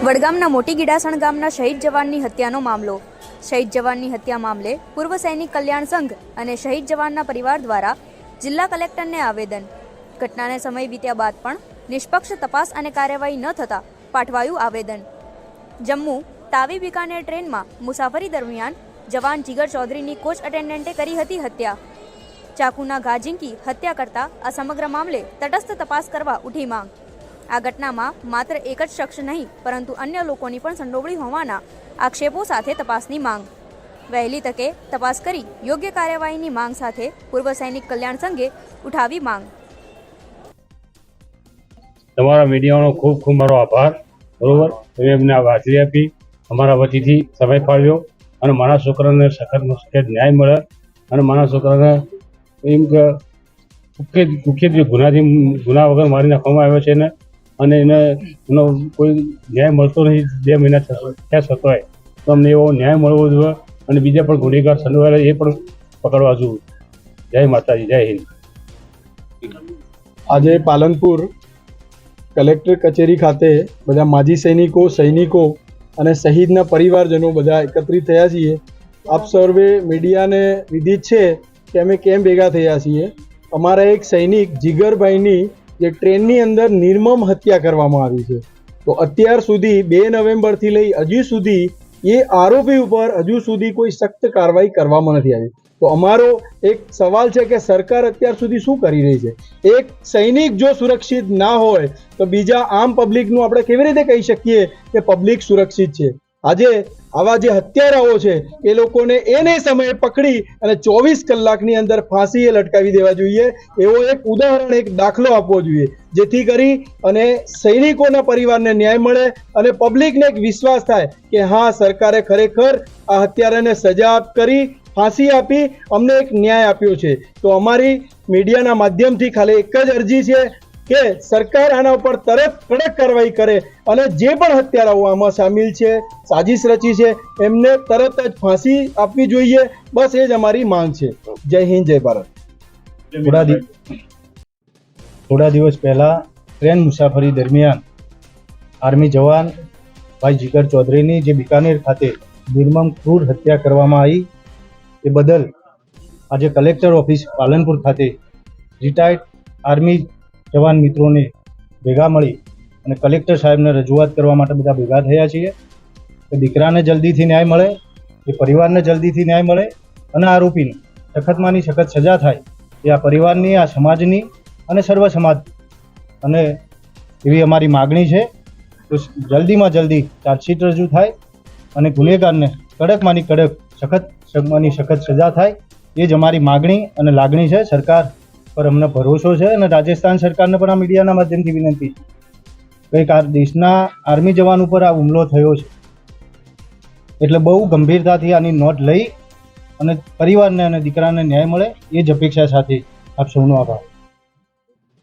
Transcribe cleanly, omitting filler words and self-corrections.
વડગામના મોટી ગીડાસણ ગામના શહીદ જવાનની હત્યાનો મામલો. શહીદ જવાનની હત્યા મામલે પૂર્વ સૈનિક કલ્યાણ સંઘ અને શહીદ જવાનના પરિવાર દ્વારા જિલ્લા કલેક્ટરને આવેદન. ઘટનાને સમય વીત્યા બાદ પણ નિષ્પક્ષ તપાસ અને કાર્યવાહી ન થતાં પાઠવાયું આવેદન. જમ્મુ તાવી બિકાનેર ટ્રેનમાં મુસાફરી દરમિયાન જવાન જીગર ચૌધરીની કોચ એટેન્ડન્ટે કરી હતી હત્યા. ચાકુના ઘા ઝીંકી હત્યા કરતા આ સમગ્ર મામલે તટસ્થ તપાસ કરવા ઉઠી માંગ. આ ઘટનામાં માત્ર એક જ શખ્સ નહીં પરંતુ અન્ય લોકોની પણ સંડોવણી હોવાના આક્ષેપો સાથે તપાસની માંગ. વહેલી તકે તપાસ કરી યોગ્ય કાર્યવાહીની માંગ સાથે પૂર્વ સૈનિક કલ્યાણ સંઘે ઉઠાવી માંગ. તમારા મીડિયાનો ખૂબ ખૂબ મારો આભાર. બરોબર, તમે એમને આ વાંચી આપી, અમારા વતીથી સમય ફાળવ્યો અને મારા છોકરાને સખત ન્યાય મળે અને મારા છોકરાને એમ કે કુખ્યાત ગુના વગર મારી નાખવામાં આવ્યો છે ને અને એનો કોઈ ન્યાય મળતો નથી. 2 મહિના થયા છતાંય તો અમને એવો ન્યાય મળવો જોઈએ અને બીજા પણ ગુનેગાર સંડોવાયેલા એ પણ પકડવા જોઈએ. જય માતાજી, જય હિન્દ. આજે પાલનપુર કલેક્ટર કચેરી ખાતે બધા માજી સૈનિકો અને શહીદના પરિવારજનો બધા એકત્રિત થયા છીએ. આપ સર્વે મીડિયાને વિદિત છે કે અમે કેમ ભેગા થયા છીએ. અમારા એક સૈનિક જીગરભાઈની જે ટ્રેનની અંદર નિર્મમ હત્યા કરવામાં આવી છે, તો અત્યાર સુધી 2 નવેમ્બરથી લઈ હજુ સુધી એ આરોપી ઉપર હજુ સુધી કોઈ સખ્ત કાર્યવાહી કરવામાં નથી આવી. તો અમારો એક સવાલ છે કે સરકાર અત્યાર સુધી શું કરી રહી છે? એક સૈનિક જો સુરક્ષિત ના હોય તો બીજા આમ પબ્લિકનું આપણે કેવી રીતે કહી શકીએ કે પબ્લિક સુરક્ષિત છે? આજે આવા જે હત્યારાઓ છે એ લોકોને એને સમયે પકડી અને 24 કલાકની અંદર ફાંસીએ લટકાવી દેવા જોઈએ. એવો એક ઉદાહરણ, એક દાખલો આપવો જોઈએ જેથી કરી અને સૈનિકોના પરિવારને ન્યાય મળે અને પબ્લિકને એક વિશ્વાસ થાય કે હા, સરકારે ખરેખર આ હત્યારાને સજા કરી, ફાંસી આપી, અમને એક ન્યાય આપ્યો છે. તો અમારી મીડિયાના માધ્યમથી ખાલી એક જ અરજી છે કે સરકાર આના ઉપર તરત કડક કાર્યવાહી કરે અને જે પણ હત્યારાઓ આમાં સામેલ છે, સાજિશ રચી છે, એમને તરત જ ફાંસી આપવી જોઈએ. બસ એ જ અમારી માંગ છે. જય હિન્દ, જય ભારત. થોડા દિવસ પહેલા ટ્રેન મુસાફરી દરમિયાન આર્મી જવાન ભાઈ જીગર ચૌધરીની જે બિકાનેર ખાતે નિર્મમ ક્રૂર હત્યા કરવામાં આવી એ બદલ આજે કલેક્ટર ઓફિસ પાલનપુર ખાતે રિટાયર્ડ આર્મી જવાન મિત્રોને ભેગા મળી અને કલેક્ટર સાહેબને રજૂઆત કરવા માટે બધા ભેગા થયા છીએ કે દીકરાને જલ્દીથી ન્યાય મળે, એ પરિવારને જલ્દીથી ન્યાય મળે અને આરોપીને સખતમાંની સખત સજા થાય એ આ પરિવારની, આ સમાજની અને સર્વ સમાજ અને એવી અમારી માગણી છે. તો જલ્દીમાં જલ્દી ચાર્જશીટ રજૂ થાય અને ગુનેગારને કડકમાંની કડક, સખતમાંની સખત સજા થાય એ જ અમારી માગણી અને લાગણી છે. સરકાર પર અમને ભરોસો છે અને રાજસ્થાન સરકારને પણ આ મીડિયાના માધ્યમથી વિનંતી છે કે દેશના આર્મી જવાન ઉપર આ હુમલો થયો છે એટલે બહુ ગંભીરતાથી આની નોંધ લઈ અને પરિવારને અને દીકરાને ન્યાય મળે એ જ અપેક્ષા સાથે આપ સૌનો આભાર.